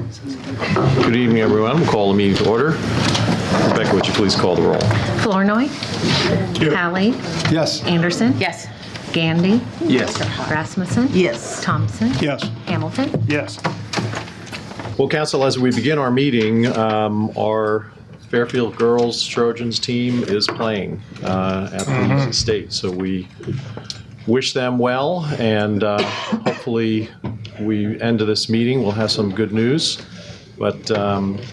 Good evening, everyone. We'll call the meeting to order. Rebecca, would you please call the roll? Flournoy. Hallie. Yes. Anderson. Yes. Gandy. Yes. Rasmussen. Yes. Thompson. Yes. Hamilton. Yes. Well, Council, as we begin our meeting, our Fairfield Girls Trojans team is playing at the state. So we wish them well, and hopefully we end this meeting. We'll have some good news, but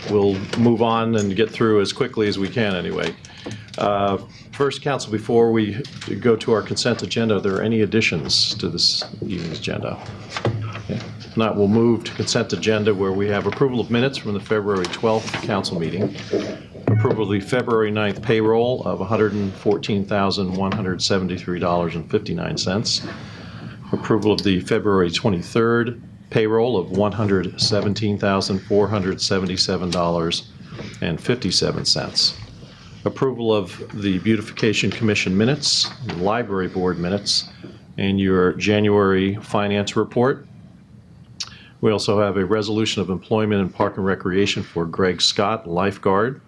we'll move on and get through as quickly as we can anyway. First, Council, before we go to our consent agenda, are there any additions to this evening's agenda? Okay. If not, we'll move to consent agenda where we have approval of minutes from the February 12th Council meeting, approval of the February 9th payroll of $114,173.59, approval of the February 23rd payroll of $117,477.57, approval of the Beautification Commission minutes, Library Board minutes, and your January finance report. We also have a resolution of employment in Park and Recreation for Greg Scott, lifeguard,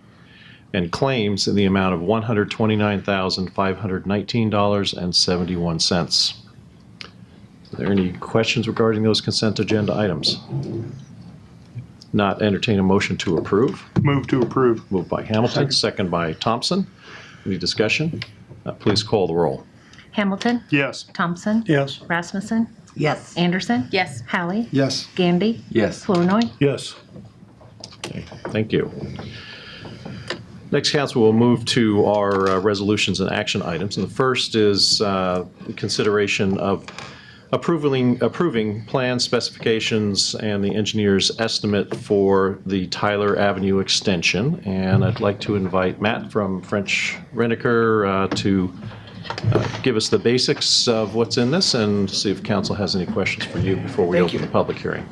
and claims in the amount of $129,519.71. Are there any questions regarding those consent agenda items? Not entertain a motion to approve. Move to approve. Moved by Hamilton, second by Thompson. Any discussion? Please call the roll. Hamilton. Yes. Thompson. Yes. Rasmussen. Yes. Anderson. Yes. Hallie. Yes. Gandy. Yes. Flournoy. Yes. Okay, thank you. Next, Council, will move to our resolutions and action items. And the first is consideration of approving plan specifications and the engineer's estimate for the Tyler Avenue extension. And I'd like to invite Matt from French Rentaker to give us the basics of what's in this and see if council has any questions for you before we open the public hearing.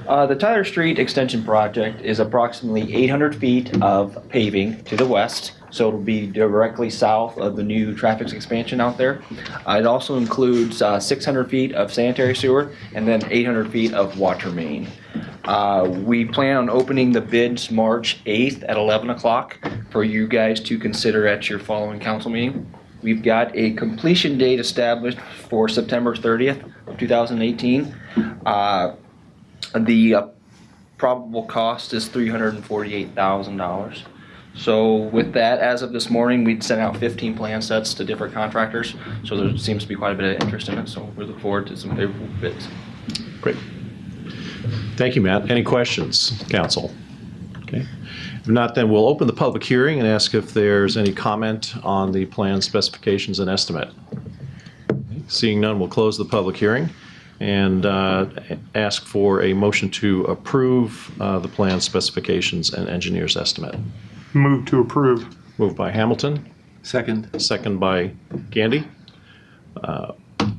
The Tyler Street Extension Project is approximately 800 feet of paving to the west, so it'll be directly south of the new traffic expansion out there. It also includes 600 feet of sanitary sewer and then 800 feet of water main. We plan on opening the bids March 8th at 11 o'clock for you guys to consider at your following council meeting. We've got a completion date established for September 30th of 2018. The probable cost is $348,000. So with that, as of this morning, we'd sent out 15 plan sets to different contractors. So there seems to be quite a bit of interest in it. So we look forward to some favorable bids. Great. Thank you, Matt. Any questions, council? Okay. If not, then we'll open the public hearing and ask if there's any comment on the plan specifications and estimate. Okay. Seeing none, we'll close the public hearing and ask for a motion to approve the plan specifications and engineer's estimate. Move to approve. Moved by Hamilton, Second. second by Gandy.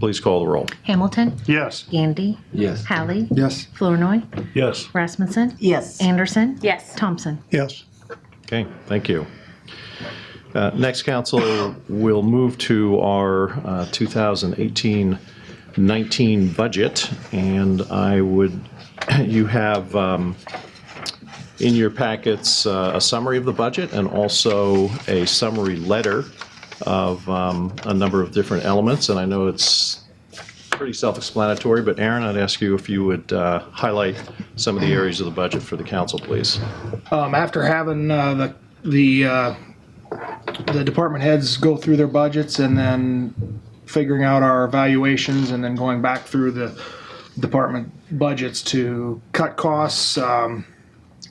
Please call the roll. Hamilton. Yes. Gandy. Yes. Hallie. Yes. Flournoy. Yes. Rasmussen. Yes. Anderson. Yes. Thompson. Yes. Okay, thank you. Next, council, we'll move to our 2018-19 budget, and you have in your packets a summary of the budget and also a summary letter of a number of different elements, and I know it's pretty self-explanatory, but Aaron, I'd ask you if you would highlight some of the areas of the budget for the council, please. After having the department heads go through their budgets and then figuring out our evaluations and then going back through the department budgets to cut costs,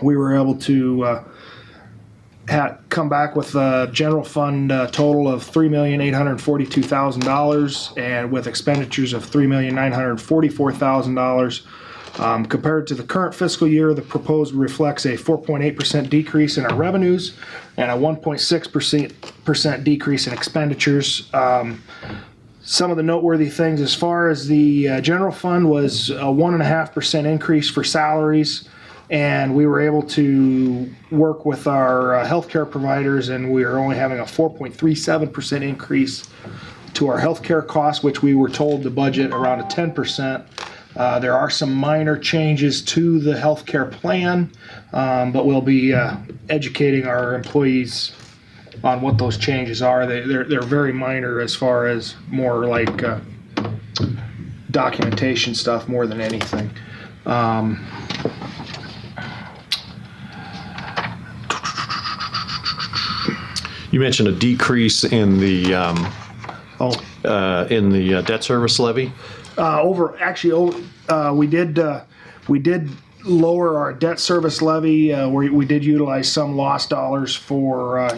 we were able to come back with a general fund total of $3,842,000 and with expenditures of $3,944,000. Compared to the current fiscal year, the proposed reflects a 4.8% decrease in our revenues and a 1.6% decrease in expenditures. Some of the noteworthy things as far as the general fund was a 1.5% increase for salaries. And we were able to work with our healthcare providers, and we are only having a 4.37% increase to our healthcare costs, which we were told to budget around a 10% There are some minor changes to the healthcare plan, but we'll be educating our employees on what those changes are. They're very minor as far as more like documentation stuff more than anything. You mentioned a decrease in the debt service levy. We did lower our debt service levy. We did utilize some lost dollars for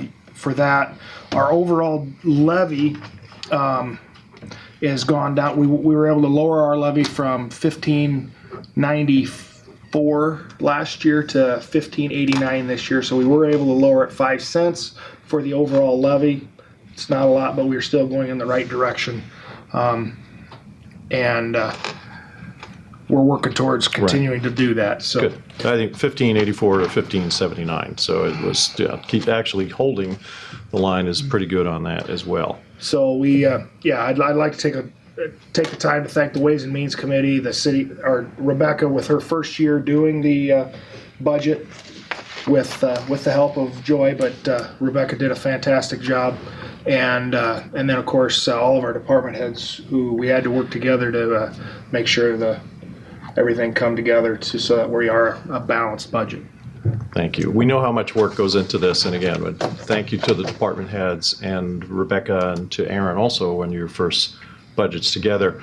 that. Our overall levy has gone down. We were able to lower our levy from $15.94 last year to $15.89 this year. So we were able to lower it 5 cents for the overall levy. It's not a lot, but we're still going in the right direction. We're working towards continuing to do that. So Good. I think 1584 to 1579. So it was keep actually holding the line is pretty good on that as well. So I'd like to take the time to thank the Ways and Means Committee, the city, or Rebecca with her first year doing the budget with the help of Joy, but Rebecca did a fantastic job. And then of course all of our department heads who we had to work together to make sure everything come together so that we are a balanced budget. Thank you. We know how much work goes into this, and again, thank you to the department heads and Rebecca and to Aaron also on your first budgets together.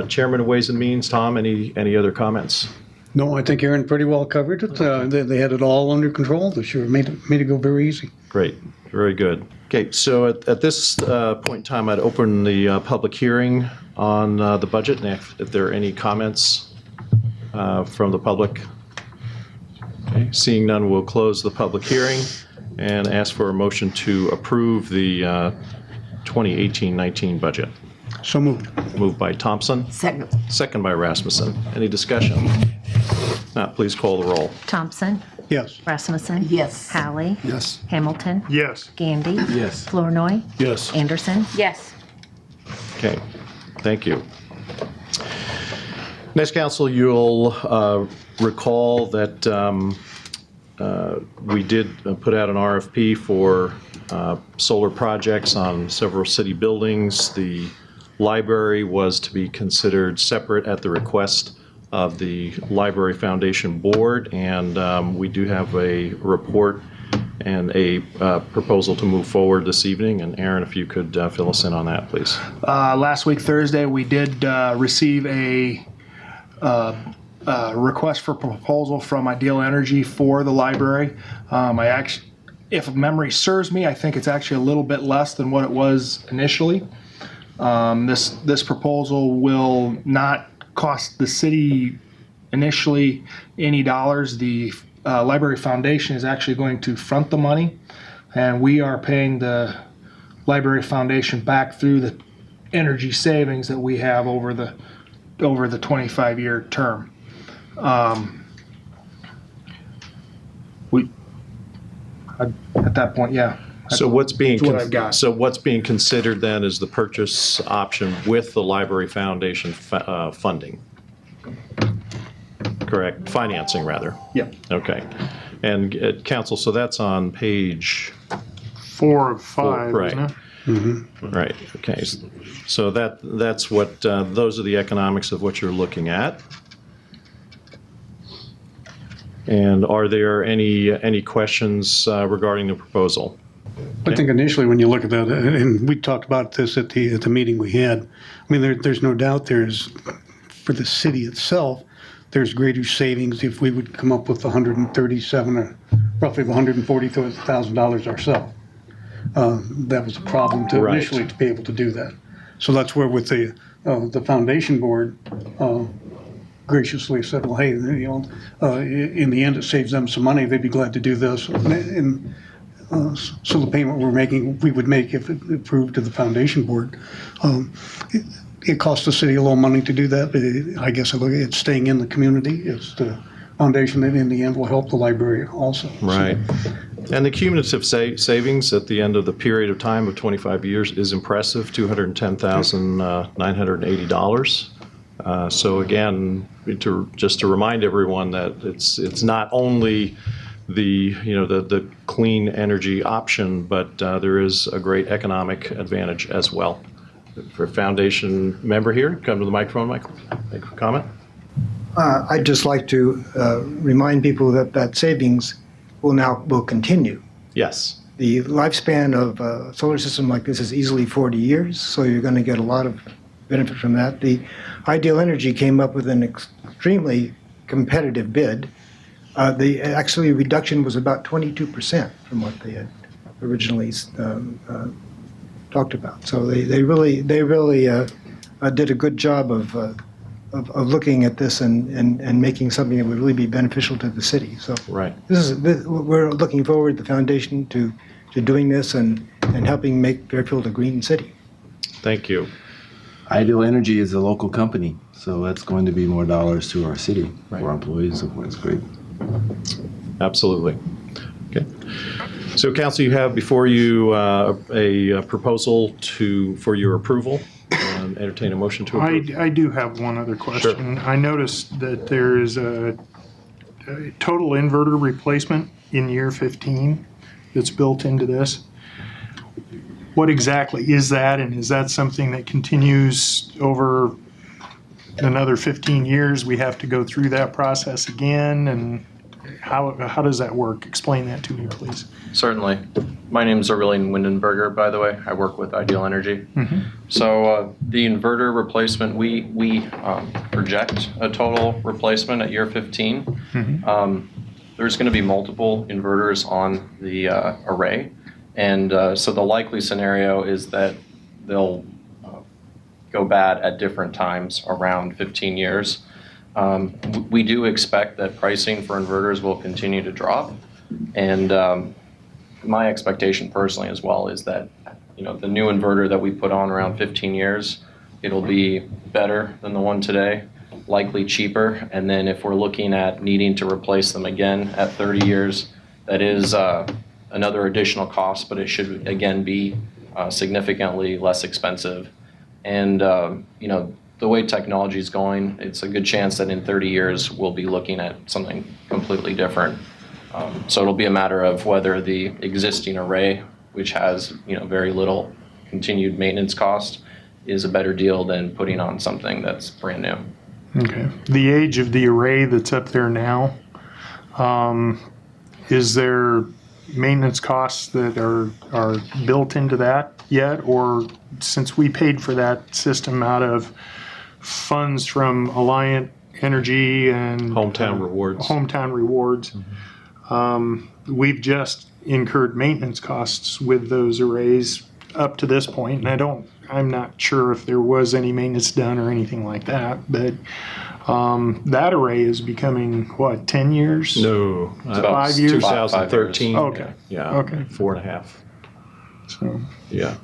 Chairman of Ways and Means, Tom, any other comments? No, I think Aaron pretty well covered it. They had it all under control this year. Made it go very easy. Great, very good. Okay, so at this point in time, I'd open the public hearing on the budget, and if there are any comments from the public. Okay, seeing none, we'll close the public hearing and ask for a motion to approve the 2018-19 budget. So moved. Moved by Thompson, Second. second by Rasmussen. Any discussion? Not, please call the roll. Thompson. Yes. Rasmussen. Yes. Hallie. Yes. Yes. Hamilton. Gandy. Yes. Flournoy. Yes. Anderson. Yes. Okay, thank you. Next, council, you'll recall that we did put out an RFP for solar projects on several city buildings. The library was to be considered separate at the request of the Library Foundation Board, and we do have a report and a proposal to move forward this evening. And Aaron, if you could fill us in on that, please. Last week, Thursday, we did receive a request for proposal from Ideal Energy for the library. If memory serves me, I think it's actually a little bit less than what it was initially. This proposal will not cost the city initially any dollars. The Library Foundation is actually going to front the money, and we are paying the Library Foundation back through the energy savings that we have over the 25-year term. At that point, yeah. So what's being That's what I've got. So what's being considered then is the purchase option with the Library Foundation funding. Correct, financing rather. Yeah. Okay, and council. So that's on page 4 of 5, right. isn't it? right. Okay, so that's what those are the economics of what you're looking at. And are there any questions regarding the proposal? I think initially when you look at that, and we talked about this at the meeting we had, I mean, there's no doubt for the city itself, there's greater savings if we would come up with $137 or roughly $140,000 ourselves. That was a problem Right. initially to be able to do that. So that's where with the foundation board graciously said, well, hey, in the end it saves them some money. They'd be glad to do this. And so the payment we would make if it approved to the foundation board. It costs the city a little money to do that, but I guess it's staying in the community. It's the foundation that in the end will help the library also. Right. And the cumulative savings at the end of the period of time of 25 years is impressive, $210,980. So again, just to remind everyone that it's not only the clean energy option, but there is a great economic advantage as well. For a foundation member here, come to the microphone, Michael, make a comment. I'd just like to remind people that savings will continue. Yes. The lifespan of a solar system like this is easily 40 years, so you're going to get a lot of benefit from that. The Ideal Energy came up with an extremely competitive bid. The actually reduction was about 22% from what they had originally talked about. So they really did a good job of looking at this and making something that would really be beneficial to the city. So Right. we're looking forward, the foundation, to doing this and helping make Fairfield a green city. Thank you. Ideal Energy is a local company, so that's going to be more dollars to our city, Right. for our employees, so it's great. Absolutely. Okay. So council, you have before you a proposal for your approval. Entertain a motion to approve. I do have one other question. I noticed that there is a total inverter replacement in year 15 that's built into this. What exactly is that, and is that something that continues over another 15 years? We have to go through that process again, and how does that work? Explain that to me, please. Certainly. My name is Aurelian Windenberger, by the way. I work with Ideal Energy. So the inverter replacement, we project a total replacement at year 15. There's going to be multiple inverters on the array. And so the likely scenario is that they'll go bad at different times around 15 years. We do expect that pricing for inverters will continue to drop. And my expectation personally as well is that, the new inverter that we put on around 15 years, it'll be better than the one today, likely cheaper. And then if we're looking at needing to replace them again at 30 years, that is another additional cost, but it should again be significantly less expensive. And, the way technology is going, it's a good chance that in 30 years we'll be looking at something completely different. So it'll be a matter of whether the existing array, which has very little continued maintenance cost, is a better deal than putting on something that's brand new. Okay. The age of the array that's up there now, is there maintenance costs that are built into that yet? Or since we paid for that system out of funds from Alliant Energy and Hometown Rewards. We've just incurred maintenance costs with those arrays up to this point, and I'm not sure if there was any maintenance done or anything like that, but that array is becoming, 10 years? No. It's about 5 years? 2013. Okay. Yeah. Okay. 4.5. So, Yeah.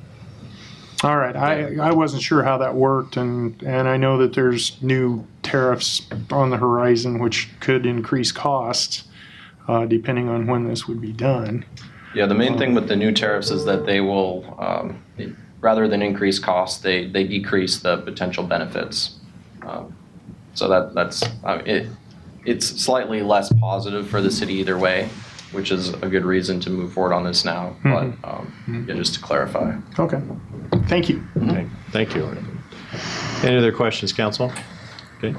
all right, I wasn't sure how that worked, and I know that there's new tariffs on the horizon which could increase costs depending on when this would be done. Yeah, the main thing with the new tariffs is that they will, rather than increase costs, they decrease the potential benefits. So that's it's slightly less positive for the city either way, which is a good reason to move forward on this now. But yeah, just to clarify. Okay, thank you. Okay. Thank you. Any other questions, council? Okay.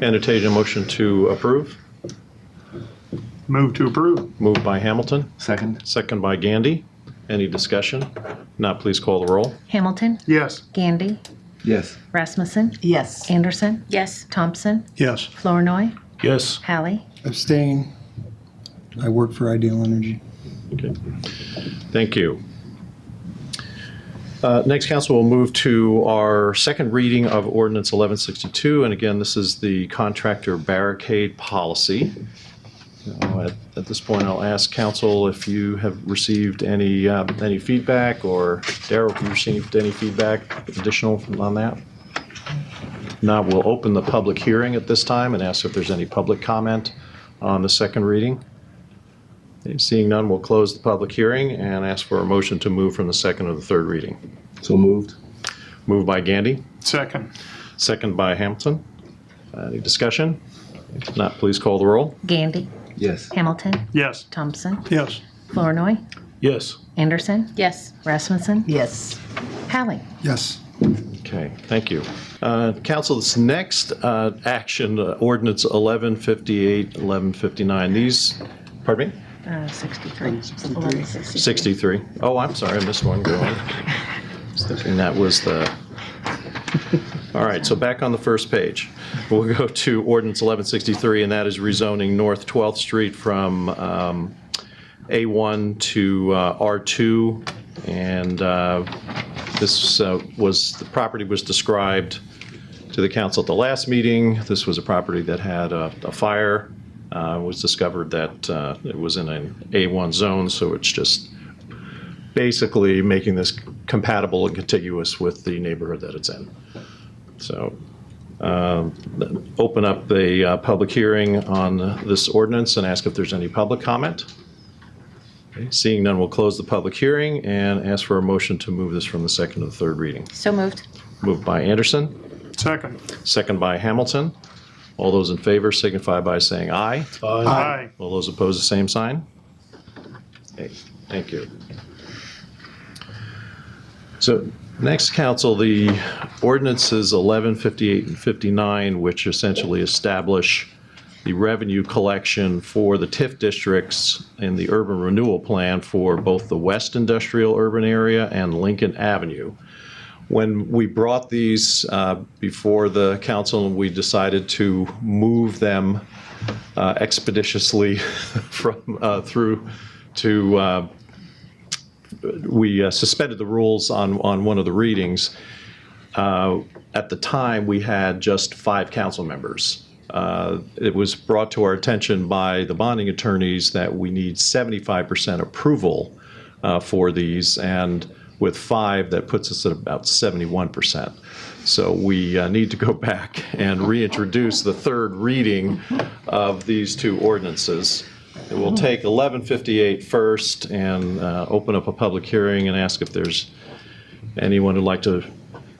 Entertain a motion to approve. Move to approve. Moved by Hamilton, Second? second by Gandy. Any discussion? Not, please call the roll. Hamilton, Yes. Gandy, Yes. Rasmussen, Yes. Anderson, Yes. Thompson, Yes. Flournoy, Yes. Hallie. Abstain. I work for Ideal Energy. Okay. Thank you. Next, council will move to our second reading of Ordinance 1162. And again, this is the contractor barricade policy. At this point, I'll ask council if you have received any feedback, or Darrell, if you received any feedback additional on that. Now we'll open the public hearing at this time and ask if there's any public comment on the second reading. Seeing none, we'll close the public hearing and ask for a motion to move from the second to the third reading. So moved. Moved by Gandy, Second. second by Hampton. Any discussion? If not, please call the roll. Gandy, Yes. Hamilton, Yes. Thompson, Yes. Flournoy, Yes. Anderson, Yes. Rasmussen, Yes. Hallie. Yes. Okay, thank you. Council, this next action, ordinance 1158, 1159, these, pardon me? 63. 63. Oh, I'm sorry, I missed one. Go on. I was thinking that was the, all right, so back on the first page. We'll go to ordinance 1163, and that is rezoning North 12th Street from A1 to R2. And this the property was described to the council at the last meeting. This was a property that had a fire. It was discovered that it was in an A1 zone, so it's just basically making this compatible and contiguous with the neighborhood that it's in. So open up a public hearing on this ordinance and ask if there's any public comment. Okay, seeing none, we'll close the public hearing and ask for a motion to move this from the second to the third reading. So moved. Moved by Anderson, Second. second by Hamilton. All those in favor signify by saying aye. Aye. All those opposed, the same sign. Okay, thank you. So next, council, the ordinances 1158 and 59, which essentially establish the revenue collection for the TIF districts in the urban renewal plan for both the West Industrial Urban Area and Lincoln Avenue. When we brought these before the council, we decided to move them expeditiously from through to. We suspended the rules on one of the readings. At the time, we had just 5 council members. It was brought to our attention by the bonding attorneys that we need 75% approval for these, and with 5, that puts us at about 71%. So we need to go back and reintroduce the third reading of these 2 ordinances. And we'll take 1158 first and open up a public hearing and ask if there's anyone who'd like to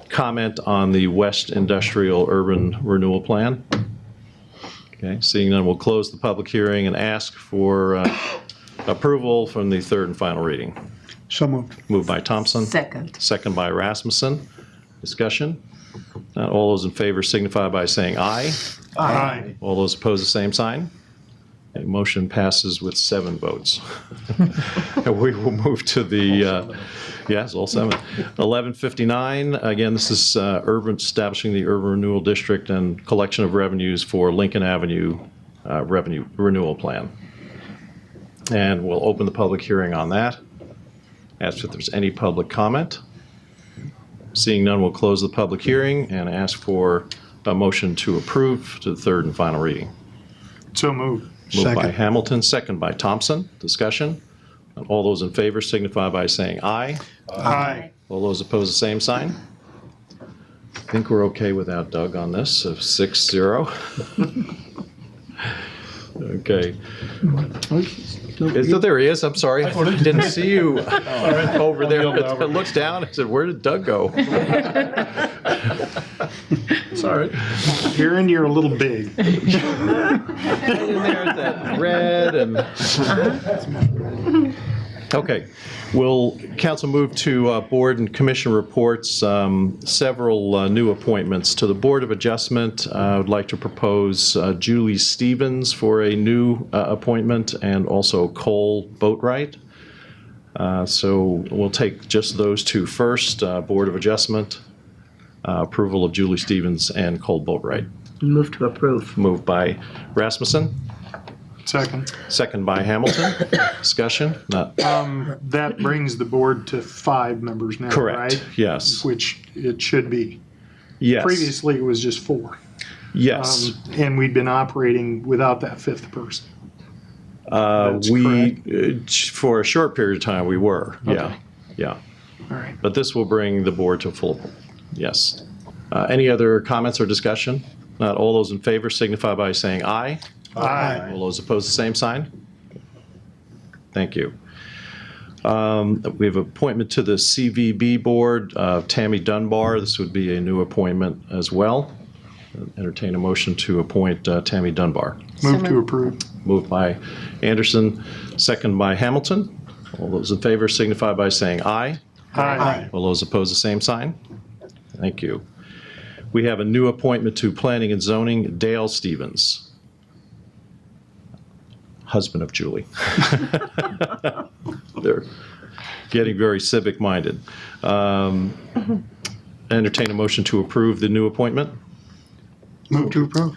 comment on the West Industrial Urban Renewal Plan. Okay, seeing none, we'll close the public hearing and ask for approval from the third and final reading. So moved. Moved by Thompson. Second. Second by Rasmussen. Discussion? Not all those in favor signify by saying aye. Aye. All those opposed, the same sign. Okay, motion passes with 7 votes. And we will move to the, yes, all 7. 1159, again, this is establishing the urban renewal district and collection of revenues for Lincoln Avenue revenue renewal plan. And we'll open the public hearing on that. Ask if there's any public comment. Seeing none, we'll close the public hearing and ask for a motion to approve to the third and final reading. So moved. Moved by Second. Hamilton, second by Thompson. Discussion? All those in favor signify by saying aye. Aye. All those opposed, the same sign. I think we're okay without Doug on this, so 6-0. Okay. There he is, I'm sorry. I didn't see you over there. I looked down and said, where did Doug go? Sorry. You're in, you're a little big. In there, that red and. Okay, will council move to board and commission reports? Several new appointments to the Board of Adjustment. I would like to propose Julie Stevens for a new appointment, and also Cole Boatwright. So we'll take just those 2 first. Board of Adjustment, approval of Julie Stevens and Cole Boatwright. Move to approve. Moved by Rasmussen, Second. second by Hamilton. Discussion? Not That brings the board to 5 members now, correct. right? Yes. Which it should be. Yes. Previously, it was just 4. Yes. And we'd been operating without that 5th person. That's For a short period of time, we were. Yeah. Okay. Yeah. All right. But this will bring the board to full. Yes. Any other comments or discussion? Not all those in favor signify by saying aye. Aye. All those opposed, the same sign. Thank you. We have appointment to the CVB board, Tammy Dunbar. This would be a new appointment as well. Entertain a motion to appoint Tammy Dunbar. Move to approve. Moved by Anderson, second by Hamilton. All those in favor signify by saying aye. Aye. All those opposed, the same sign. Thank you. We have a new appointment to Planning and Zoning, Dale Stevens, husband of Julie. They're getting very civic-minded. Entertain a motion to approve the new appointment. Move to approve.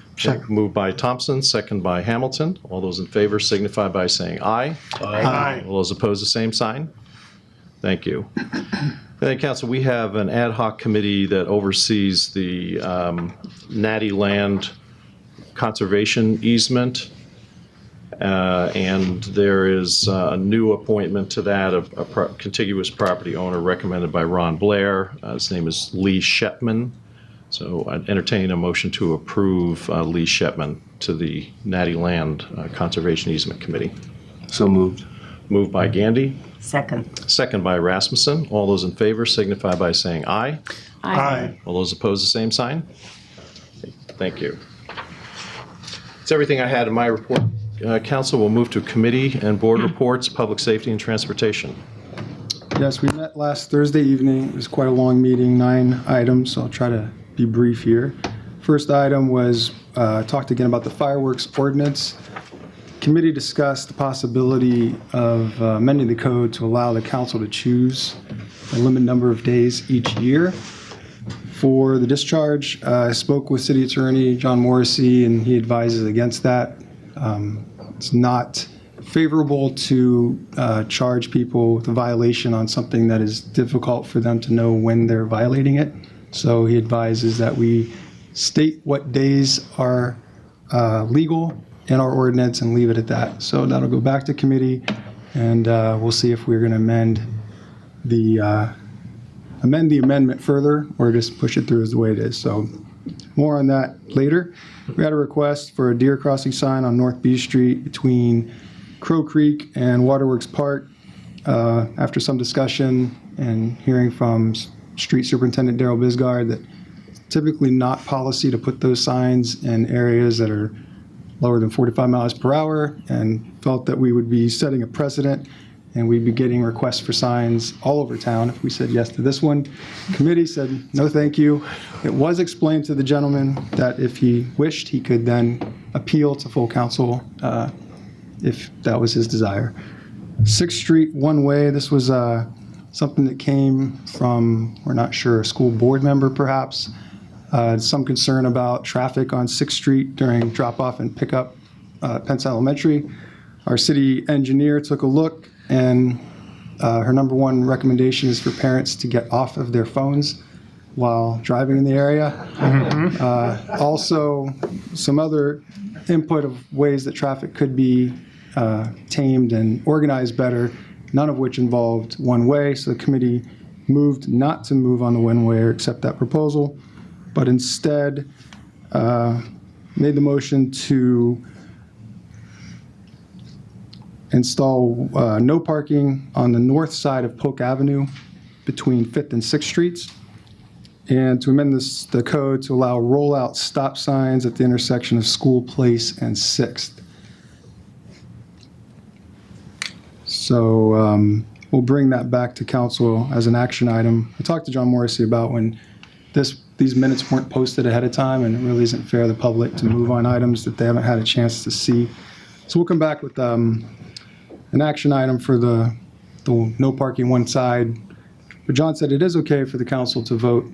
Moved by Thompson, second by Hamilton. All those in favor signify by saying aye. Aye. All those opposed, the same sign. Thank you. And then, Council, we have an ad hoc committee that oversees the Natty Land Conservation Easement. And there is a new appointment to that of a contiguous property owner recommended by Ron Blair. His name is Lee Shepman. So I'd entertain a motion to approve Lee Shepman to the Natty Land Conservation Easement Committee. So moved. Moved by Gandy, Second. second by Rasmussen. All those in favor signify by saying aye. Aye. All those opposed, the same sign. Thank you. That's everything I had in my report. Council will move to committee and board reports, public safety and transportation. Yes, we met last Thursday evening. It was quite a long meeting, 9 items, so I'll try to be brief here. First item was talked again about the fireworks ordinance. Committee discussed the possibility of amending the code to allow the council to choose a limited number of days each year. For the discharge, I spoke with City Attorney John Morrissey, and he advises against that. It's not favorable to charge people with a violation on something that is difficult for them to know when they're violating it. So he advises that we state what days are legal in our ordinance and leave it at that. So that'll go back to committee, and we'll see if we're going to amend the amendment further or just push it through as the way it is. So more on that later. We had a request for a deer crossing sign on North B Street between Crow Creek and Waterworks Park. After some discussion and hearing from Street Superintendent Daryl Bisgard that it's typically not policy to put those signs in areas that are lower than 45 miles per hour, and felt that we would be setting a precedent and we'd be getting requests for signs all over town if we said yes to this one. Committee said, no, thank you. It was explained to the gentleman that if he wished, he could then appeal to full council if that was his desire. 6th Street one-way, this was something that came from, we're not sure, a school board member perhaps. Some concern about traffic on 6th Street during drop-off and pickup at Pence Elementary. Our city engineer took a look, and her number one recommendation is for parents to get off of their phones while driving in the area. Also, some other input of ways that traffic could be tamed and organized better, none of which involved one-way. So the committee moved not to move on the one-way or accept that proposal, but instead made the motion to install no parking on the north side of Polk Avenue between 5th and 6th Streets, and to amend the code to allow rollout stop signs at the intersection of School Place and 6th. So we'll bring that back to council as an action item. I talked to John Morrissey about when these minutes weren't posted ahead of time, and it really isn't fair to the public to move on items that they haven't had a chance to see. So we'll come back with an action item for the no parking one side. But John said it is okay for the council to vote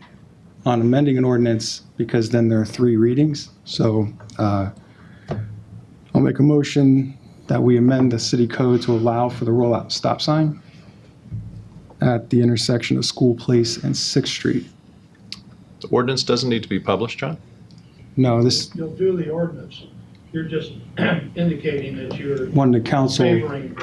on amending an ordinance because then there are 3 readings. So I'll make a motion that we amend the city code to allow for the rollout stop sign at the intersection of School Place and 6th Street. The ordinance doesn't need to be published, John? No, this You'll do the ordinance. You're just indicating that you're wanted the council. favoring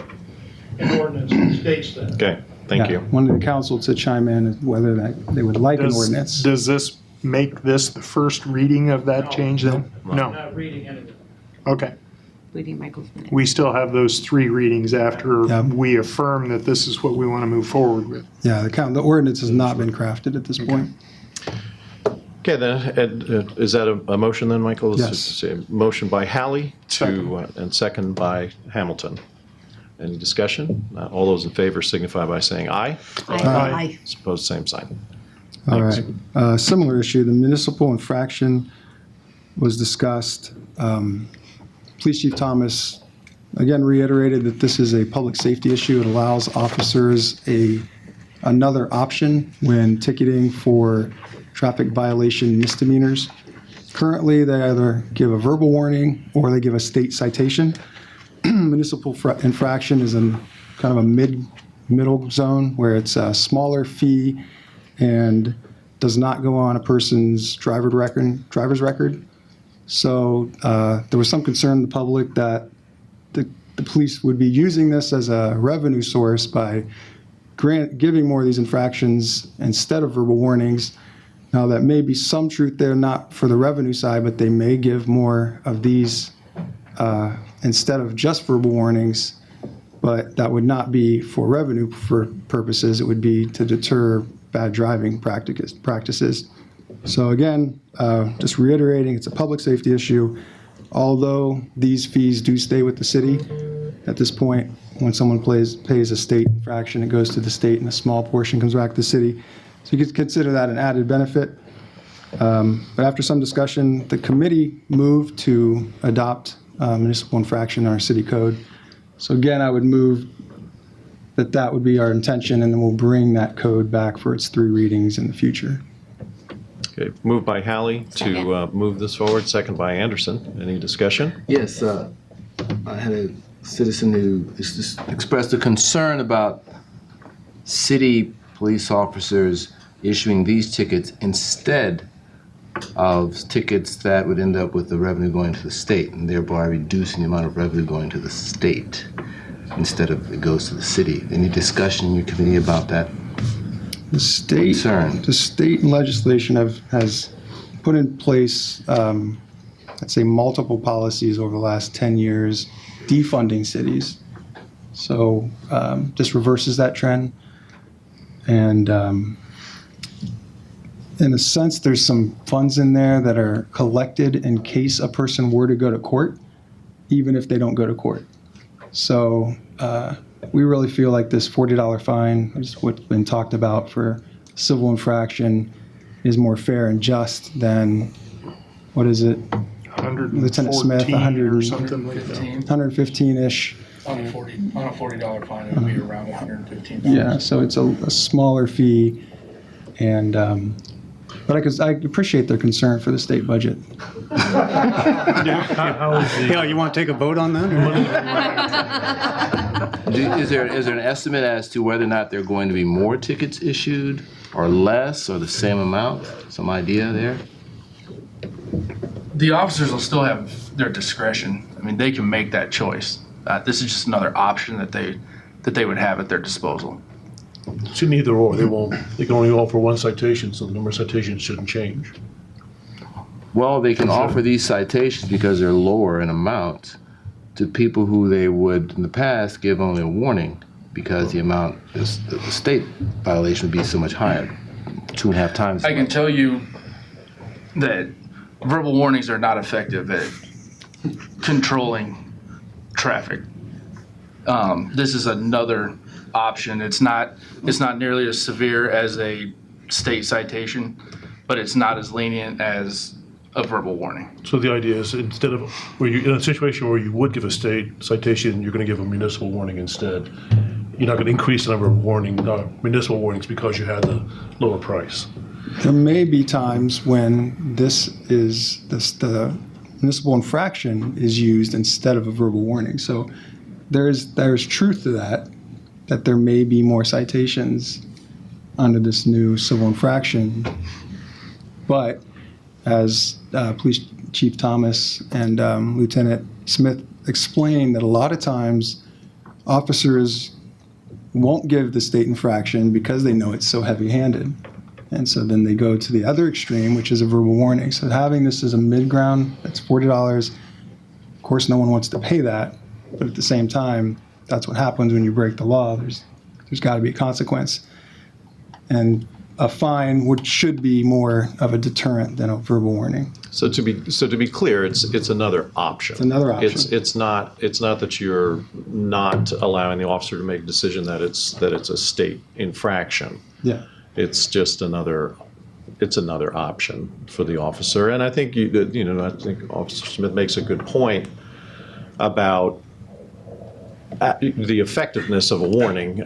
an ordinance that states that. Okay, thank you. Wanted the council to chime in whether they would like an ordinance. Does this make this the first reading of that change then? I'm No. not reading anything. Okay. Reading Michael's minute. We still have those 3 readings after Yeah. we affirm that this is what we want to move forward with. Yeah, the ordinance has not been crafted at this point. Okay, then, is that a motion then, Michael? Let's Yes. just say a motion by Hallie and second by Hamilton. Any discussion? All those in favor signify by saying aye. Aye. Opposed, same sign. All Thanks. right. Similar issue, the municipal infraction was discussed. Police Chief Thomas again reiterated that this is a public safety issue. It allows officers another option when ticketing for traffic violation misdemeanors. Currently, they either give a verbal warning or they give a state citation. Municipal infraction is in kind of a middle zone where it's a smaller fee and does not go on a person's driver's record. So there was some concern in the public that the police would be using this as a revenue source by giving more of these infractions instead of verbal warnings. Now, that may be some truth there, not for the revenue side, but they may give more of these instead of just verbal warnings. But that would not be for revenue purposes. It would be to deter bad driving practices. So again, just reiterating, it's a public safety issue. Although these fees do stay with the city, at this point, when someone pays a state infraction, it goes to the state and a small portion comes back to the city. So you could consider that an added benefit. But after some discussion, the committee moved to adopt municipal infraction in our city code. So again, I would move that would be our intention, and then we'll bring that code back for its 3 readings in the future. Okay, moved by Hallie to move this forward, second by Anderson. Any discussion? Yes, I had a citizen who expressed a concern about city police officers issuing these tickets instead of tickets that would end up with the revenue going to the state, and thereby reducing the amount of revenue going to the state instead of it goes to the city. Any discussion in your committee about that? The state and legislation has put in place, I'd say, multiple policies over the last 10 years defunding cities. So this reverses that trend. And in a sense, there's some funds in there that are collected in case a person were to go to court, even if they don't go to court. So we really feel like this $40 fine, which is what's been talked about for civil infraction, is more fair and just than, what is it? Lieutenant Smith, 114 or something like that. 115-ish. On a $40 fine, it would be around $115. Yeah, so it's a smaller fee, and but I appreciate their concern for the state budget. Yeah, you want to take a vote on that? Is there an estimate as to whether or not there are going to be more tickets issued, or less, or the same amount? Some idea there? The officers will still have their discretion. I mean, they can make that choice. This is just another option that they would have at their disposal. It's an either or. They can only offer 1 citation, so the number of citations shouldn't change. Well, they can offer these citations because they're lower in amount to people who they would, in the past, give only a warning because the amount, the state violation would be so much higher, 2.5 times. I can tell you that verbal warnings are not effective at controlling traffic. This is another option. It's not nearly as severe as a state citation, but it's not as lenient as a verbal warning. So the idea is, instead of, in a situation where you would give a state citation, you're going to give a municipal warning instead. You're not going to increase the number of municipal warnings because you had the lower price. There may be times when the municipal infraction is used instead of a verbal warning. So there's truth to that there may be more citations under this new civil infraction. But as Police Chief Thomas and Lieutenant Smith explained, that a lot of times officers won't give the state infraction because they know it's so heavy-handed. And so then they go to the other extreme, which is a verbal warning. So having this as a mid-ground, that's $40. Of course, no one wants to pay that. But at the same time, that's what happens when you break the law. There's got to be a consequence. And a fine should be more of a deterrent than a verbal warning. So to be clear, it's another option. It's another option. It's not that you're not allowing the officer to make a decision that it's a state infraction. Yeah. It's just another option for the officer. And I think I think Officer Smith makes a good point about the effectiveness of a warning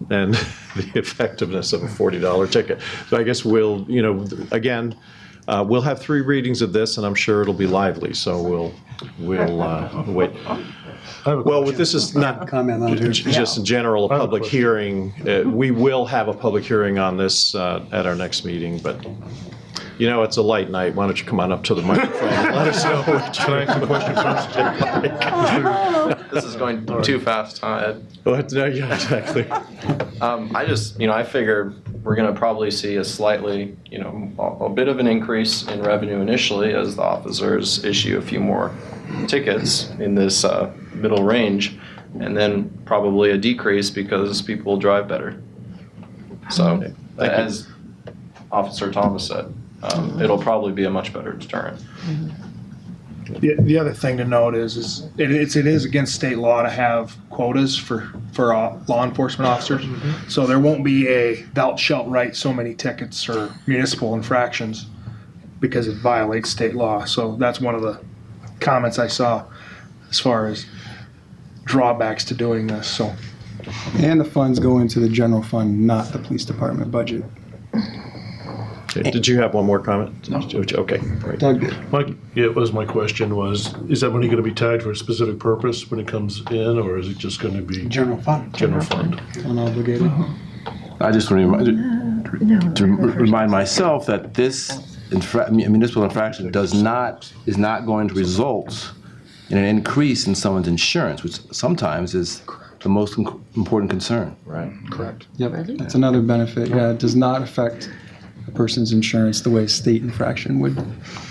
and the effectiveness of a $40 ticket. So I guess we'll have 3 readings of this, and I'm sure it'll be lively. So we'll wait. Well, this is not Comment on it. just in general a have a public question. hearing. We will have a public hearing on this at our next meeting, but it's a light night. Why don't you come on up to the microphone and let us know what Can I ask a question first? This is going too fast, huh, Ed? No, yeah, exactly. I figure we're going to probably see a slightly, a bit of an increase in revenue initially as the officers issue a few more tickets in this middle range, and then probably a decrease because people drive better. So, as Officer Thomas said, it'll probably be a much better deterrent. The other thing to note is it is against state law to have quotas for law enforcement officers. So there won't be a thou shalt write so many tickets or municipal infractions because it violates state law. So that's one of the comments I saw as far as drawbacks to doing this. So And the funds go into the general fund, not the police department budget. Okay, did you have one more comment? No. Okay, great. Doug, My question was, is that money going to be tagged for a specific purpose when it comes in, or is it just going to be General fund. general fund? unobligated. I just want to remind myself that this municipal infraction is not going to result in an increase in someone's insurance, which sometimes is the most important concern. Right. correct. Yep, that's another benefit. Yeah, it does not affect a person's insurance the way a state infraction would.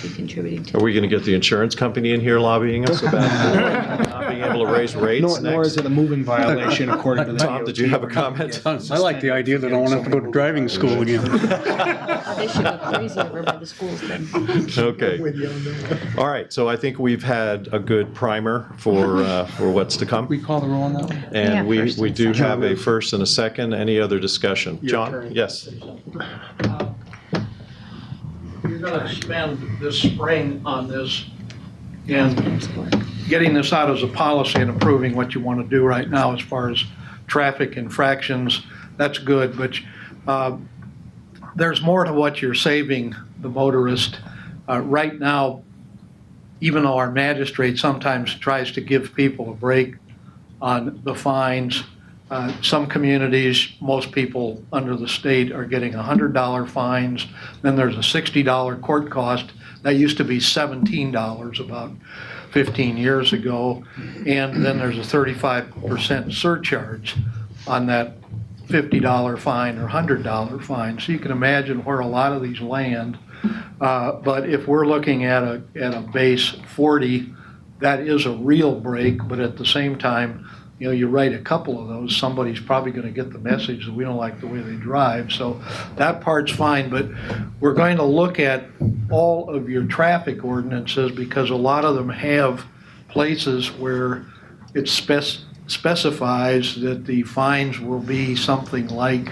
Be contributing to. Are we going to get the insurance company in here lobbying us about not being able to raise rates Nor is next? it a moving violation according to the Tom, did you have a comment? I like the idea that I won't have to go to driving school again. They should go crazy over by the schools then. Okay. All right, so I think we've had a good primer for what's to come. We call the roll on that one? And Yeah, we first and do second. have a first and a second. Any other discussion? John? Yes. You're going to spend this spring on this and getting this out as a policy and approving what you want to do right now as far as traffic infractions. That's good, but there's more to what you're saving the motorist. Right now, even though our magistrate sometimes tries to give people a break on the fines, some communities, most people under the state are getting $100 fines. Then there's a $60 court cost. That used to be $17 about 15 years ago. And then there's a 35% surcharge on that $50 fine or $100 fine. So you can imagine where a lot of these land. But if we're looking at a base 40, that is a real break, but at the same time, you write a couple of those, somebody's probably going to get the message that we don't like the way they drive. So that part's fine, but we're going to look at all of your traffic ordinances because a lot of them have places where it specifies that the fines will be something like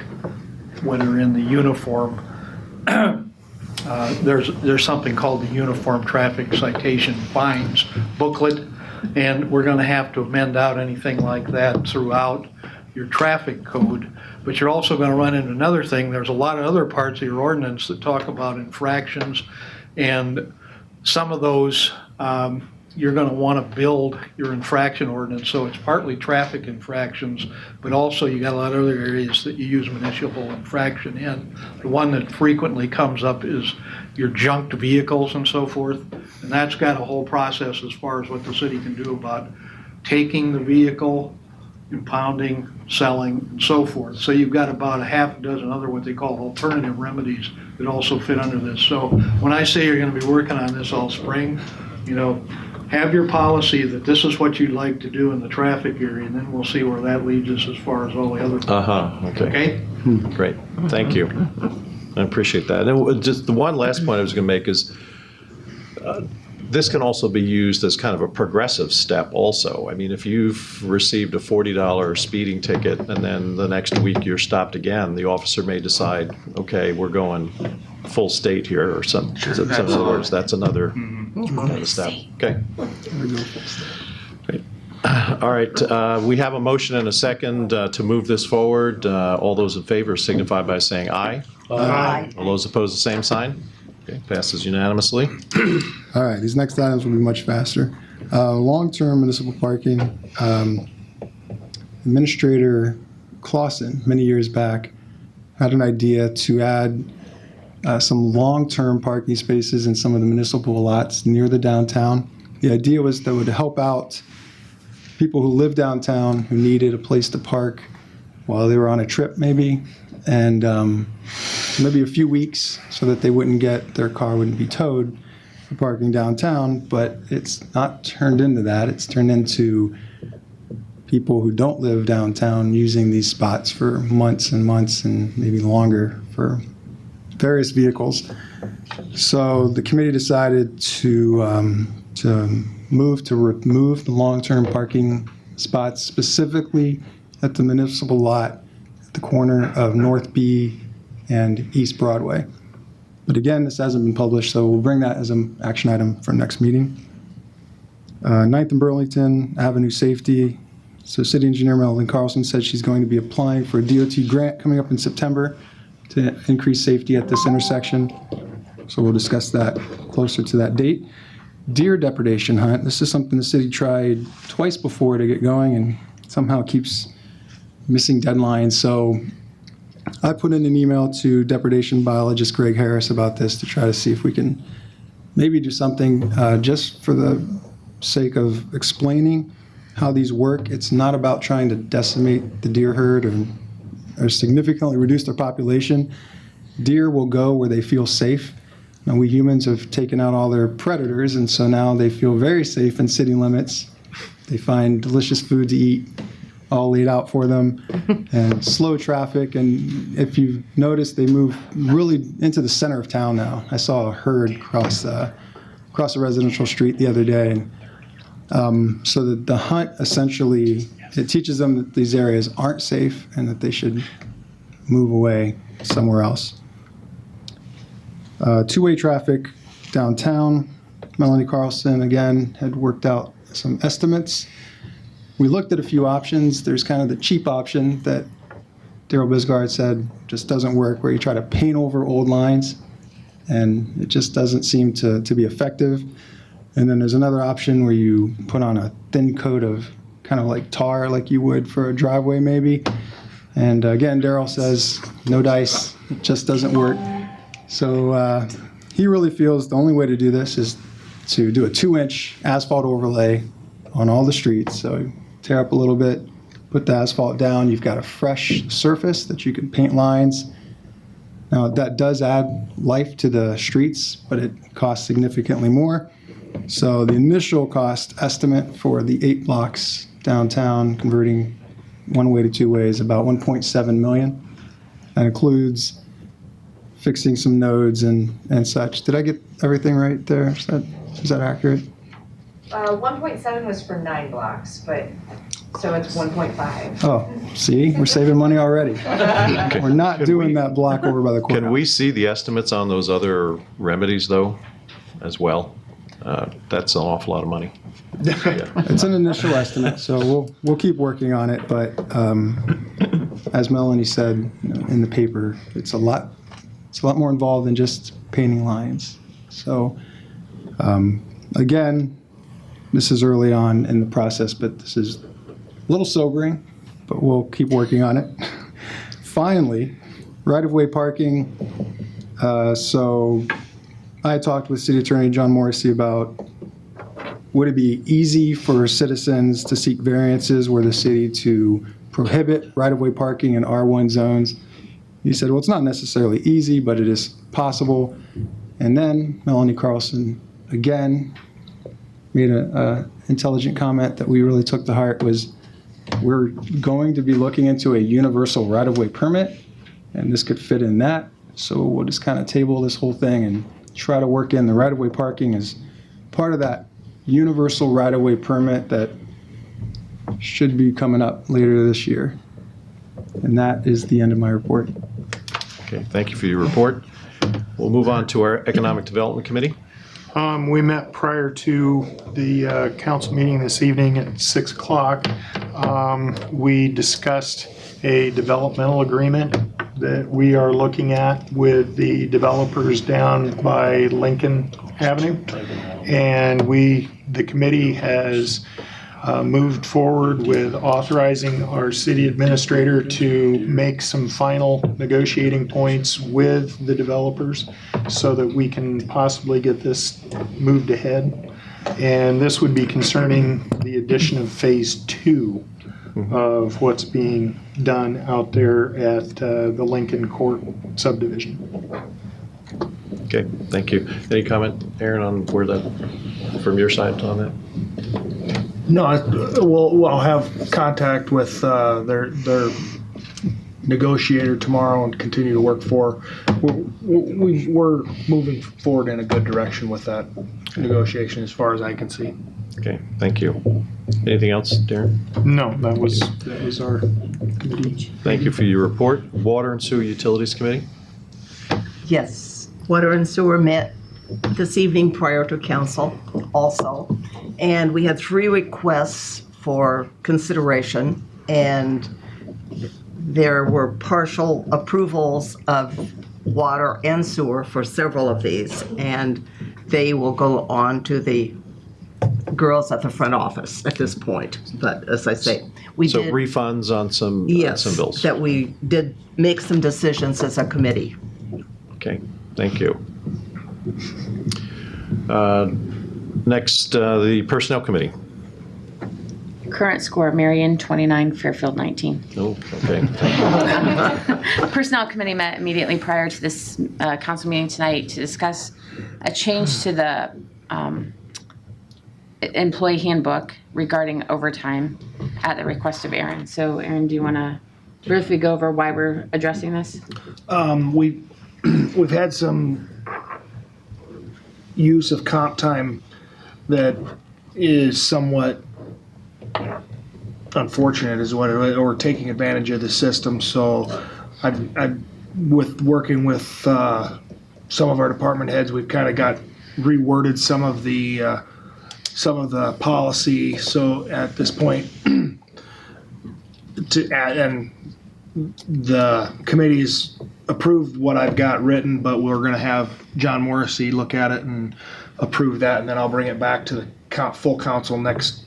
when they're in the uniform. There's something called the Uniform Traffic Citation Fines booklet. And we're going to have to amend out anything like that throughout your traffic code. But you're also going to run into another thing. There's a lot of other parts of your ordinance that talk about infractions. And some of those, you're going to want to build your infraction ordinance. So it's partly traffic infractions, but also you got a lot of other areas that you use municipal infraction in. The one that frequently comes up is your junked vehicles and so forth. And that's got a whole process as far as what the city can do about taking the vehicle, impounding, selling, and so forth. So you've got about a half a dozen other what they call alternative remedies that also fit under this. So when I say you're going to be working on this all spring, have your policy that this is what you'd like to do in the traffic area, and then we'll see where that leads us as far as all the other. Okay. Okay? Great, thank you. I appreciate that. And just the one last point I was going to make is this can also be used as kind of a progressive step also. I mean, if you've received a $40 speeding ticket and then the next week you're stopped again, the officer may decide, okay, we're going full state here or some, so in other words, that's another step. Okay. Great. All right, we have a motion and a second to move this forward. All those in favor signify by saying aye. Aye. All those opposed, the same sign. Okay, passes unanimously. All right, these next items will be much faster. Long-term municipal parking. Administrator Clausen, many years back, had an idea to add some long-term parking spaces in some of the municipal lots near the downtown. The idea was that would help out people who live downtown who needed a place to park while they were on a trip maybe, and maybe a few weeks so that they wouldn't their car wouldn't be towed for parking downtown. But it's not turned into that. It's turned into people who don't live downtown using these spots for months and months and maybe longer for various vehicles. So the committee decided to remove the long-term parking spots specifically at the municipal lot at the corner of North B and East Broadway. But again, this hasn't been published, so we'll bring that as an action item for next meeting. 9th and Burlington Avenue safety. So City Engineer Melvin Carlson said she's going to be applying for a DOT grant coming up in September to increase safety at this intersection. So we'll discuss that closer to that date. Deer depredation hunt. This is something the city tried twice before to get going and somehow keeps missing deadlines. So I put in an email to depredation biologist Greg Harris about this to try to see if we can maybe do something just for the sake of explaining how these work. It's not about trying to decimate the deer herd or significantly reduce their population. Deer will go where they feel safe. Now, we humans have taken out all their predators, and so now they feel very safe in city limits. They find delicious food to eat, all laid out for them, and slow traffic. And if you've noticed, they move really into the center of town now. I saw a herd cross a residential street the other day. And so the hunt essentially, it teaches them that these areas aren't safe and that they should move away somewhere else. Two-way traffic downtown. Melanie Carlson, again, had worked out some estimates. We looked at a few options. There's kind of the cheap option that Daryl Bisgard said just doesn't work, where you try to paint over old lines, and it just doesn't seem to be effective. And then there's another option where you put on a thin coat of kind of like tar, like you would for a driveway maybe. And again, Daryl says no dice, it just doesn't work. So he really feels the only way to do this is to do a 2-inch asphalt overlay on all the streets. So tear up a little bit, put the asphalt down. You've got a fresh surface that you can paint lines. Now that does add life to the streets, but it costs significantly more. So the initial cost estimate for the 8 blocks downtown, converting one-way to two-way, is about $1.7 million. That includes fixing some nodes and such. Did I get everything right there? Is that accurate? 1.7 was for 9 blocks, but so it's 1.5. Oh, see, we're saving money already. Okay. We're not doing that block over by the courthouse. Can we see the estimates on those other remedies, though, as well? That's an awful lot of money. Yeah. It's an initial estimate, so we'll keep working on it. But as Melanie said in the paper, it's a lot more involved than just painting lines. So again, this is early on in the process, but this is a little sobering, but we'll keep working on it. Finally, right-of-way parking. So I talked with City Attorney John Morrissey about, would it be easy for citizens to seek variances were the city to prohibit right-of-way parking in R1 zones? He said, well, it's not necessarily easy, but it is possible. And then Melanie Carlson, again, made an intelligent comment that we really took to heart, was we're going to be looking into a universal right-of-way permit and this could fit in that. So we'll just kind of table this whole thing and try to work in the right-of-way parking as part of that universal right-of-way permit that should be coming up later this year. And that is the end of my report. Okay, thank you for your report. We'll move on to our Economic Development Committee. We met prior to the council meeting this evening at 6 o'clock. We discussed a developmental agreement that we are looking at with the developers down by Lincoln Avenue. And the committee has moved forward with authorizing our city administrator to make some final negotiating points with the developers so that we can possibly get this moved ahead. And this would be concerning the addition of phase 2 of what's being done out there at the Lincoln Court subdivision. Okay, thank you. Any comment, Aaron, on where that, from your side on that? No, we'll have contact with their negotiator tomorrow and continue to work for. We're moving forward in a good direction with that negotiation as far as I can see. Okay, thank you. Anything else, Darren? No, that was our committee. Thank you for your report. Water and Sewer Utilities Committee? Yes, Water and Sewer met this evening prior to council also. And we had 3 requests for consideration, and there were partial approvals of water and sewer for several of these, and they will go on to the girls at the front office at this point. But as I say, we So did, refunds on some bills? that we did make some decisions as a committee. Okay, thank you. Next, the Personnel Committee. Current score, Marion 29, Fairfield 19. Oh, okay. Personnel Committee met immediately prior to this council meeting tonight to discuss a change to the employee handbook regarding overtime at the request of Aaron. So Aaron, do you want to briefly go over why we're addressing this? We've had some use of comp time that is somewhat unfortunate is what it is, or taking advantage of the system. So with working with some of our department heads, we've kind of got reworded some of the policy. So at this point, and the committee's approved what I've got written, but we're going to have John Morrissey look at it and approve that, and then I'll bring it back to the full council next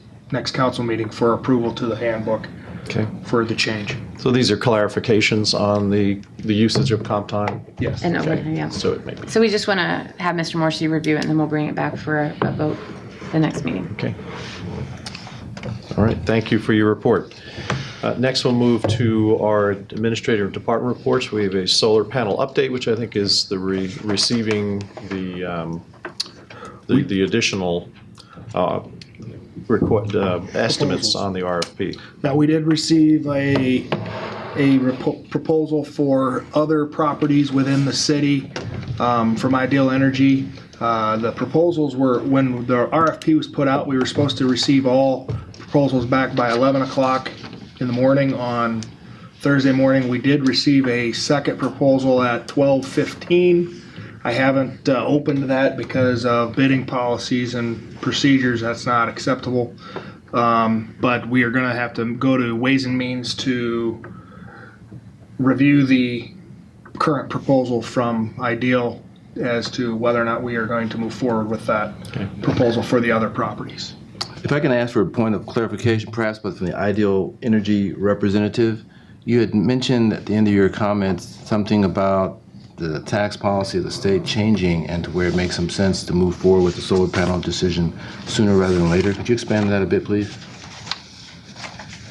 council meeting for approval to the handbook. Okay. For the change. So these are clarifications on the usage of comp time? Yes. And overtime, yeah. So it may be. So we just want to have Mr. Morrissey review it, and then we'll bring it back for a vote the next meeting. Okay. All right, thank you for your report. Next, we'll move to our administrative department reports. We have a solar panel update, which I think is the receiving the additional estimates on the RFP. Now, we did receive a proposal for other properties within the city from Ideal Energy. The proposals were, when the RFP was put out, we were supposed to receive all proposals back by 11 o'clock in the morning on Thursday morning. We did receive a second proposal at 12:15. I haven't opened that because of bidding policies and procedures. That's not acceptable. But we are going to have to go to Ways and Means to review the current proposal from Ideal as to whether or not we are going to move forward with that proposal for the other properties. If I can ask for a point of clarification, perhaps, but from the Ideal Energy representative, you had mentioned at the end of your comments something about the tax policy of the state changing and to where it makes some sense to move forward with the solar panel decision sooner rather than later. Could you expand on that a bit, please?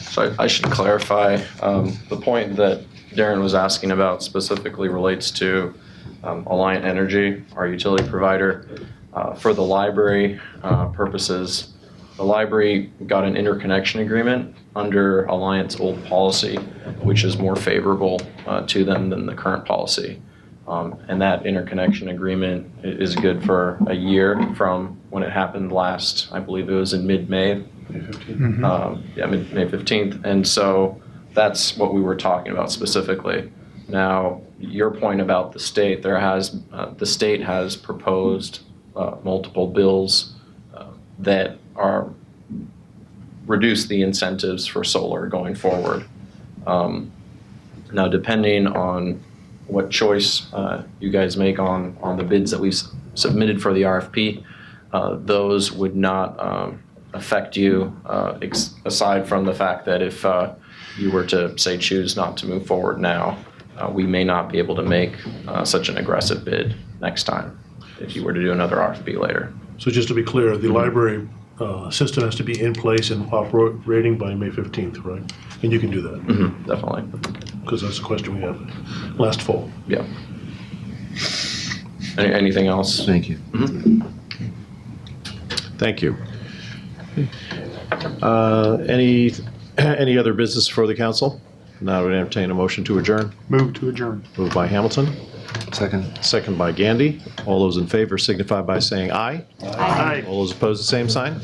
So I should clarify, the point that Darren was asking about specifically relates to Alliant Energy, our utility provider. For the library purposes, the library got an interconnection agreement under Alliance old policy, which is more favorable to them than the current policy. And that interconnection agreement is good for a year from when it happened last, I believe it was in mid-May. May 15th. May 15th. And so that's what we were talking about specifically. Now, your point about the state, the state has proposed multiple bills that are reduce the incentives for solar going forward. Now, depending on what choice you guys make on the bids that we've submitted for the RFP, those would not affect you, aside from the fact that if you were to, say, choose not to move forward now, we may not be able to make such an aggressive bid next time if you were to do another RFP later. So just to be clear, the library system has to be in place and operating by May 15th, right? And you can do that? Definitely. Because that's the question we had last fall. Yeah. Anything else? Thank you. Thank you. Any other business for the council? Now I would entertain a motion to adjourn. Move to adjourn. Moved by Hamilton, Second. second by Gandy. All those in favor signify by saying aye. Aye. All those opposed, the same sign.